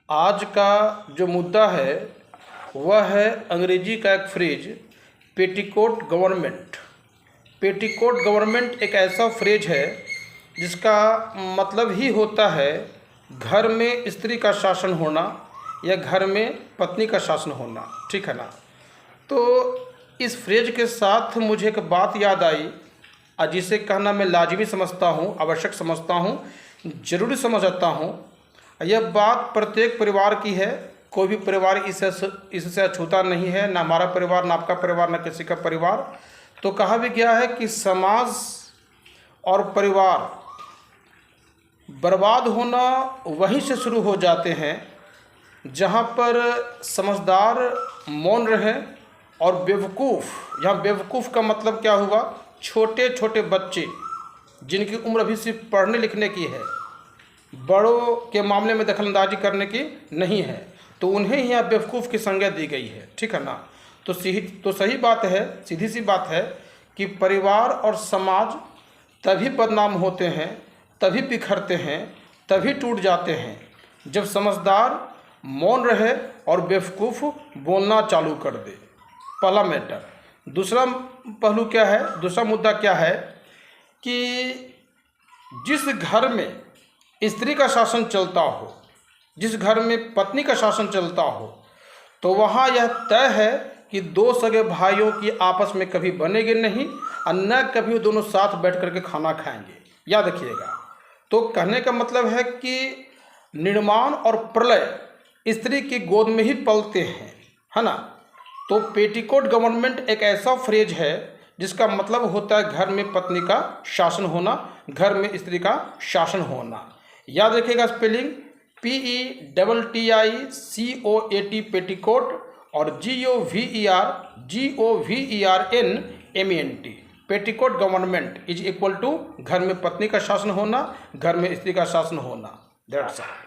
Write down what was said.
आज का जो मुद्दा है वह है अंग्रेजी का एक phrase petticoat government. Petticoat government एक ऐसा फ्रेज है जिसका मतलब ही होता है घर में स्त्री का शासन होना या घर में पत्नी का शासन होना, ठीक है ना। तो इस फ्रेज के साथ मुझे एक बात याद आई, जिसे कहना मैं लाजमी समझता हूँ, आवश्यक समझता हूँ, ज़रूरी समझता हूँ। यह बात प्रत्येक परिवार की है, कोई भी परिवार इससे अछूता नहीं है, ना हमारा परिवार, ना आपका परिवार, ना किसी का परिवार। तो कहा भी गया है कि समाज और परिवार बर्बाद होना वहीं से शुरू हो जाते हैं जहाँ पर समझदार मौन रहे और बेवकूफ़, यहाँ बेवकूफ़ का मतलब क्या हुआ, छोटे छोटे बच्चे जिनकी उम्र अभी सिर्फ पढ़ने लिखने की है, बड़ों के मामले में दखलंदाजी करने की नहीं है, तो उन्हें ही यहाँ बेवकूफ़ की संज्ञा दी गई है, ठीक है ना। तो सही बात है, सीधी सी बात है कि परिवार और समाज तभी बदनाम होते हैं, तभी बिखरते हैं, तभी टूट जाते हैं जब समझदार मौन रहे और बेवकूफ़ बोलना चालू कर दे। पहला मैटर। दूसरा पहलू क्या है, दूसरा मुद्दा क्या है कि जिस घर में स्त्री का शासन चलता हो, जिस घर में पत्नी का शासन चलता हो, तो वहाँ यह तय है कि दो सगे भाइयों की आपस में कभी बनेंगे नहीं और न कभी वो दोनों साथ बैठ करके खाना खाएंगे, याद रखिएगा। तो कहने का मतलब है कि निर्माण और प्रलय स्त्री की गोद में ही पलते हैं, है ना। तो पेटीकोट गवर्नमेंट एक ऐसा फ्रेज है जिसका मतलब होता है घर में पत्नी का शासन होना, घर में स्त्री का शासन होना। याद रखिएगा स्पेलिंग PETTICOAT पेटीकोट और GOVERNMENT petticoat government is equal to घर में पत्नी का शासन होना, घर में स्त्री का शासन होना। That's all.